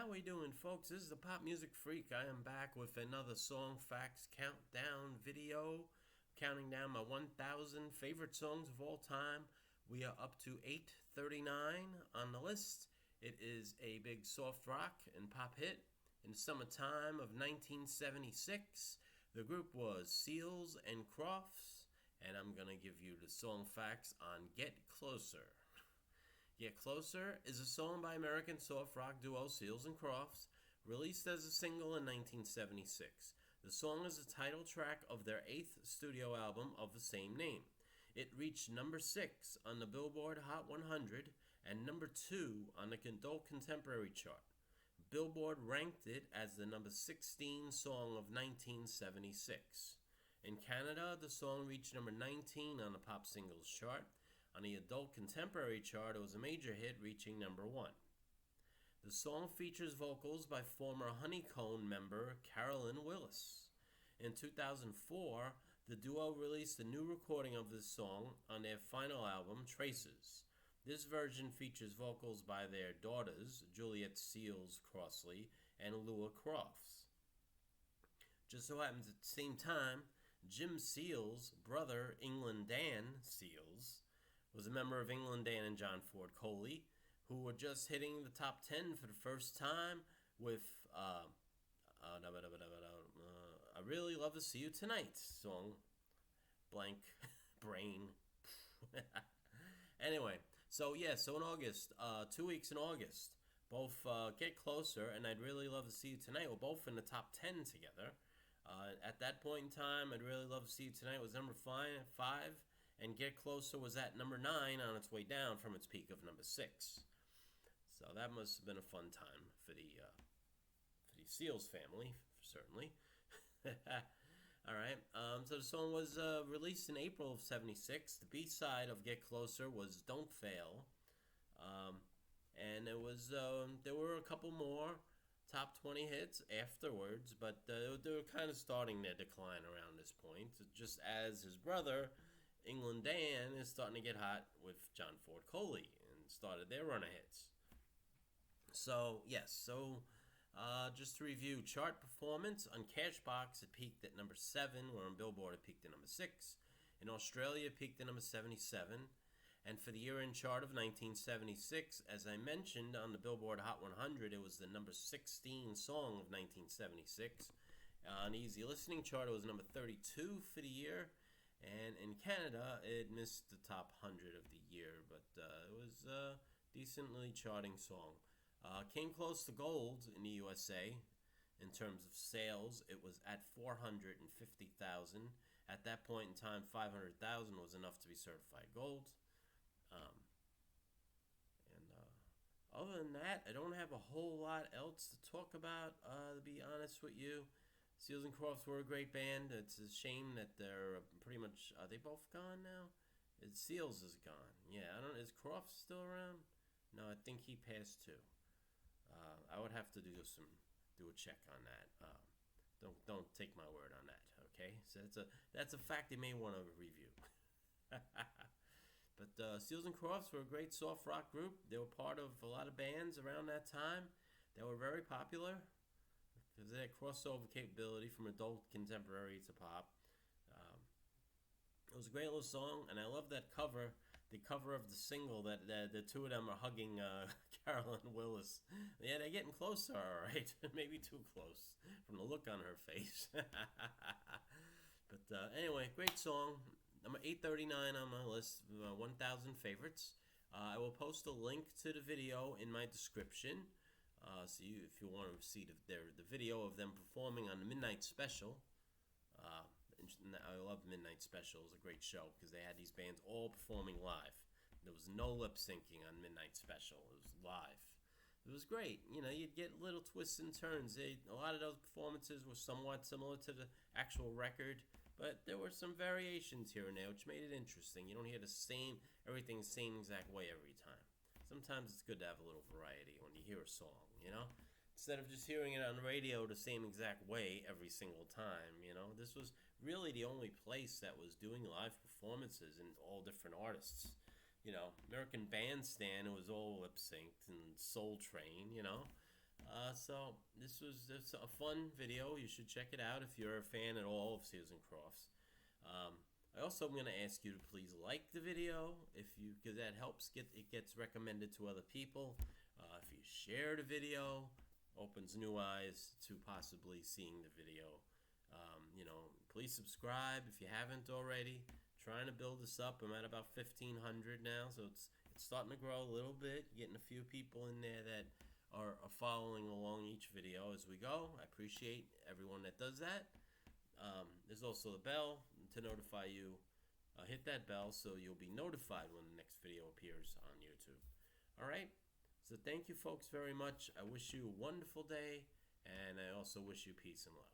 How we doing, folks? This is the Pop Music Freak. I am back with another Song Facts Countdown video, counting down my 1,000 favorite songs of all time. We are up to 839 on the list. It is a big soft rock and pop hit. In the summertime of 1976, the group was Seals and Crofts, and I'm going to give you the song facts on Get Closer. Get Closer is a song by American soft rock duo Seals and Crofts, released as a single in 1976. The song is the title track of their 8th studio album of the same name. It reached number 6 on the Billboard Hot 100 and number 2 on the Adult Contemporary chart. Billboard ranked it as the number 16 song of 1976. In Canada, the song reached number 19 on the Pop Singles chart. On the Adult Contemporary chart, it was a major hit, reaching number 1. The song features vocals by former Honeycomb member Carolyn Willis. In 2004, the duo released a new recording of this song on their final album, Traces. This version features vocals by their daughters, Juliet Seals Crossley and Lua Crofts. Just so happens at the same time, Jim Seals' brother, England Dan Seals, was a member of England Dan and John Ford Coley, who were just hitting the top 10 for the first time with I Really Love to See You Tonight song, blank brain. Anyway, so in August, 2 weeks in August, both Get Closer and I'd Really Love to See You Tonight were both in the top 10 together. At that point in time, I'd Really Love to See You Tonight was number 5, and Get Closer was at number 9 on its way down from its peak of number 6. So that must have been a fun time for the Seals family, certainly. All right. So the song was released in April of '76. The B-side of Get Closer was Don't Fail. And it was there were a couple more top 20 hits afterwards, but they were kind of starting their decline around this point, just as his brother, England Dan, is starting to get hot with John Ford Coley and started their run of hits. So, just to review chart performance, on Cashbox it peaked at number 7, where on Billboard it peaked at number 6. In Australia it peaked at number 77. And for the year-end chart of 1976, as I mentioned, on the Billboard Hot 100, it was the number 16 song of 1976. On the Easy Listening chart, it was number 32 for the year. And in Canada, it missed the top 100 of the year, but it was a decently charting song. Came close to gold in the USA. In terms of sales, it was at 450,000. At that point in time, 500,000 was enough to be certified gold. Other than that, I don't have a whole lot else to talk about, to be honest with you. Seals and Crofts were a great band. It's a shame that they're pretty much... Are they both gone now? Seals is gone. Yeah, I don't... Is Crofts still around? No, I think he passed too. I would have to do a check on that. Don't take my word on that, okay? So that's a fact you may want to review. But Seals and Crofts were a great soft rock group. They were part of a lot of bands around that time that were very popular, because they had crossover capability from adult contemporary to pop. It was a great little song, and I love that cover, the cover of the single that the two of them are hugging Carolyn Willis. Yeah, they're getting closer, all right. Maybe too close from the look on her face. But anyway, great song. Number 839 on my list of 1,000 favorites. I will post a link to the video in my description. So if you want to see the video of them performing on the Midnight Special, I love Midnight Special. It was a great show because they had these bands all performing live. There was no lip syncing on Midnight Special. It was live. It was great. You'd get little twists and turns. A lot of those performances were somewhat similar to the actual record, but there were some variations here and there, which made it interesting. You don't hear everything the same exact way every time. Sometimes it's good to have a little variety when you hear a song, Instead of just hearing it on the radio the same exact way every single time, This was really the only place that was doing live performances and all different artists. American Bandstand, it was all lip-synced, and Soul Train, So this a fun video. You should check it out if you're a fan at all of Sears and Crofts. I also am going to ask you to please like the video because that helps gets recommended to other people. If you share the video, opens new eyes to possibly seeing the video. Please subscribe if you haven't already. Trying to build this up. I'm at about 1,500 now, so it's starting to grow a little bit. Getting a few people in there that are following along each video as we go. I appreciate everyone that does that. There's also the bell to notify you. Hit that bell so you'll be notified when the next video appears on YouTube. All right. So thank you folks very much. I wish you a wonderful day, and I also wish you peace and love.